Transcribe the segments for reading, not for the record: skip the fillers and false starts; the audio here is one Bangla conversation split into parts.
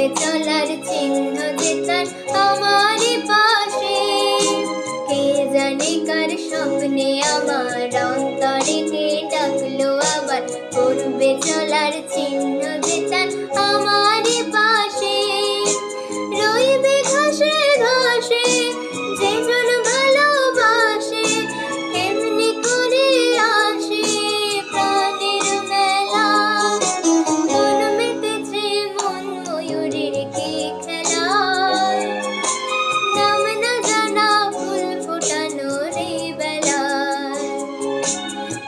করবে চলার চিহ্ন যে তার আমারই পাশে। কে জানে কার স্বপ্নে আমার অন্তরে কে ডাকলো আবার, করবে চলার চিহ্ন যে তার আমারই পাশে। রইবে ঘাসে ঘাসে যেজন ভালোবাসে, কেমনি করে আসে প্রাণের মেলা। মন মেতেছে মন ময়ূরের কি খেলায়, নাম না জানা ফুল ফোটানোর এই বেলায়।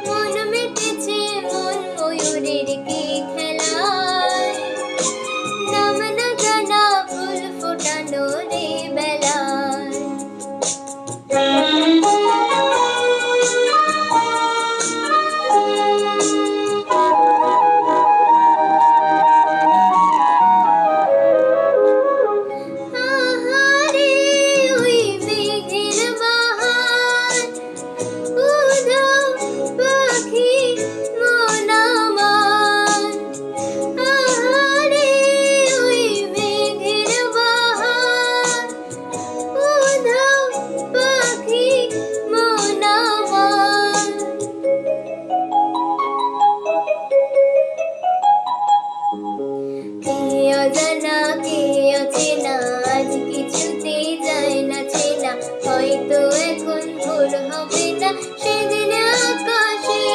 মন মেতেছে মন ময়ূরের কি খেলায়, নাম না জানা ফুল ফোটানোর এই বেলায়। আহারে ওই মেঘের বাহার, উধাও পাখি মন আমার। আহারে ওই মেঘের বাহার, উধাও পাখি মন আমার। কে অজানা কে অচেনা আজ কিছুতেই যায় না চেনা, হয়তো এখন ভোর হবে না সেদিন আকাশে।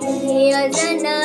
কে অজানা